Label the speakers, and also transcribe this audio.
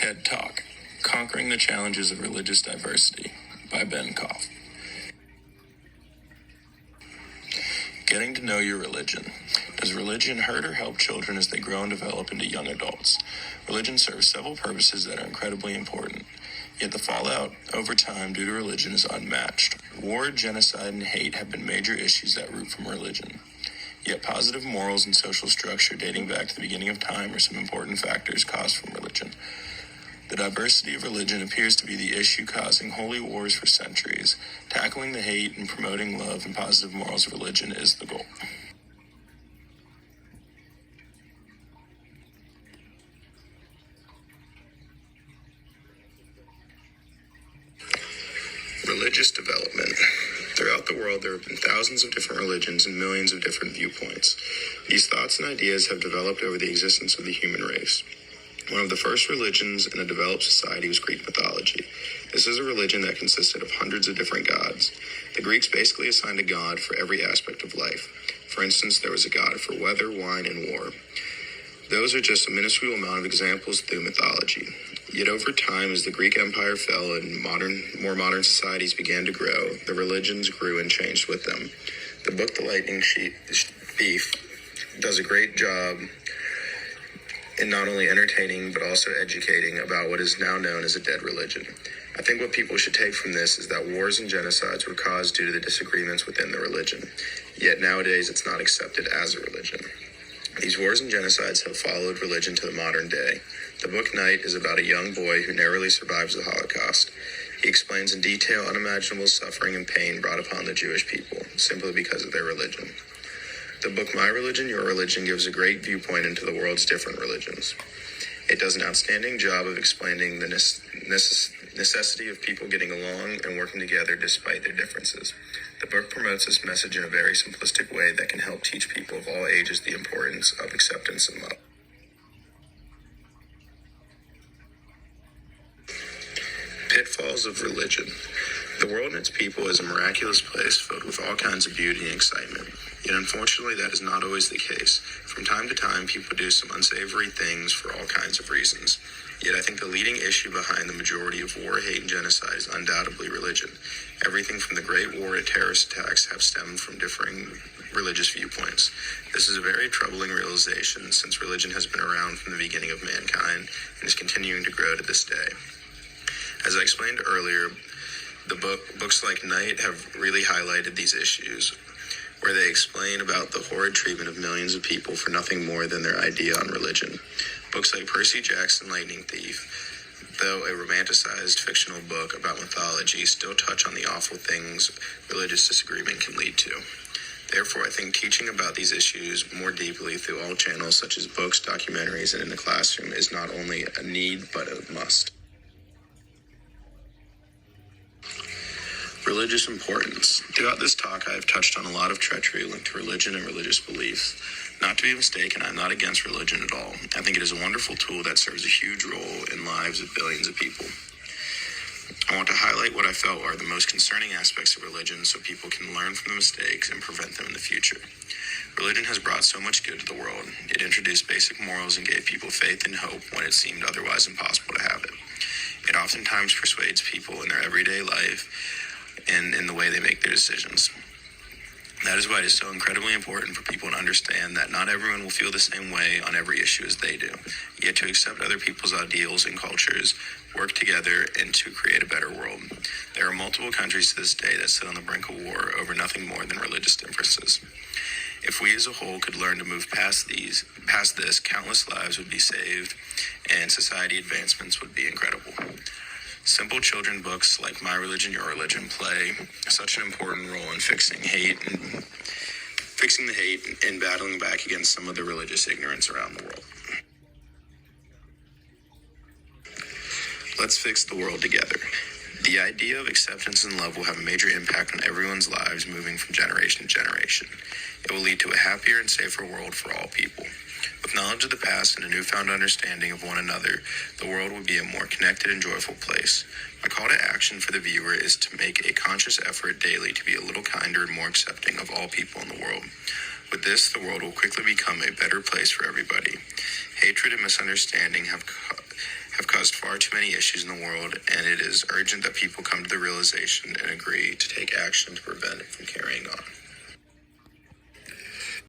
Speaker 1: TED Talk, Conquering the Challenges of Religious Diversity by Ben Koff. Getting to know your religion. Does religion hurt or help children as they grow and develop into young adults? Religion serves several purposes that are incredibly important. Yet the fallout over time due to religion is unmatched. War, genocide, and hate have been major issues that root from religion. Yet positive morals and social structure dating back to the beginning of time are some important factors caused from religion. The diversity of religion appears to be the issue causing holy wars for centuries. Tackling the hate and promoting love and positive morals of religion is the goal. Religious development. Throughout the world, there have been thousands of different religions and millions of different viewpoints. These thoughts and ideas have developed over the existence of the human race. One of the first religions in a developed society was Greek mythology. This is a religion that consisted of hundreds of different gods. The Greeks basically assigned a god for every aspect of life. For instance, there was a god for weather, wine, and war. Those are just a minuscule amount of examples through mythology. Yet over time, as the Greek Empire fell and more modern societies began to grow, the religions grew and changed with them. The book The Lightning Thief does a great job in not only entertaining but also educating about what is now known as a dead religion. I think what people should take from this is that wars and genocides were caused due to the disagreements within the religion. Yet nowadays it's not accepted as a religion. These wars and genocides have followed religion to the modern day. The book Night is about a young boy who narrowly survives the Holocaust. He explains in detail unimaginable suffering and pain brought upon the Jewish people, simply because of their religion. The book My Religion, Your Religion gives a great viewpoint into the world's different religions. It does an outstanding job of explaining the necessity of people getting along and working together despite their differences. The book promotes this message in a very simplistic way that can help teach people of all ages the importance of acceptance and love. Pitfalls of religion. The world and its people is a miraculous place filled with all kinds of beauty and excitement. Yet unfortunately, that is not always the case. From time to time, people do some unsavory things for all kinds of reasons. Yet I think the leading issue behind the majority of war, hate, and genocide is undoubtedly religion. Everything from the Great War to terrorist attacks have stemmed from differing religious viewpoints. This is a very troubling realization since religion has been around from the beginning of mankind and is continuing to grow to this day. As I explained earlier, the books like Night have really highlighted these issues, where they explain about the horrid treatment of millions of people for nothing more than their idea on religion. Books like Percy Jackson, Lightning Thief, though a romanticized fictional book about mythology, still touch on the awful things religious disagreement can lead to. Therefore, I think teaching about these issues more deeply through all channels such as books, documentaries, and in the classroom is not only a need, but a must. Religious importance. Throughout this talk, I have touched on a lot of treachery linked to religion and religious beliefs. Not to be mistaken, I'm not against religion at all. I think it is a wonderful tool that serves a huge role in lives of billions of people. I want to highlight what I felt are the most concerning aspects of religion so people can learn from the mistakes and prevent them in the future. Religion has brought so much good to the world. It introduced basic morals and gave people faith and hope when it seemed otherwise impossible to have it. It oftentimes persuades people in their everyday life and in the way they make their decisions. That is why it is so incredibly important for people to understand that not everyone will feel the same way on every issue as they do, yet to accept other people's ideals and cultures, work together, and to create a better world. There are multiple countries to this day that sit on the brink of war over nothing more than religious differences. If we as a whole could learn to move past this, countless lives would be saved, and society advancements would be incredible. Simple children books like My Religion, Your Religion play such an important role in fixing the hate and battling back against some of the religious ignorance around the world. Let's fix the world together. The idea of acceptance and love will have a major impact on everyone's lives moving from generation to generation. It will lead to a happier and safer world for all people. With knowledge of the past and a newfound understanding of one another, the world will be a more connected and joyful place. My call to action for the viewer is to make a conscious effort daily to be a little kinder and more accepting of all people in the world. With this, the world will quickly become a better place for everybody. Hatred and misunderstanding have have caused far too many issues in the world, and it is urgent that people come to the realization and agree to take action to prevent it from carrying on.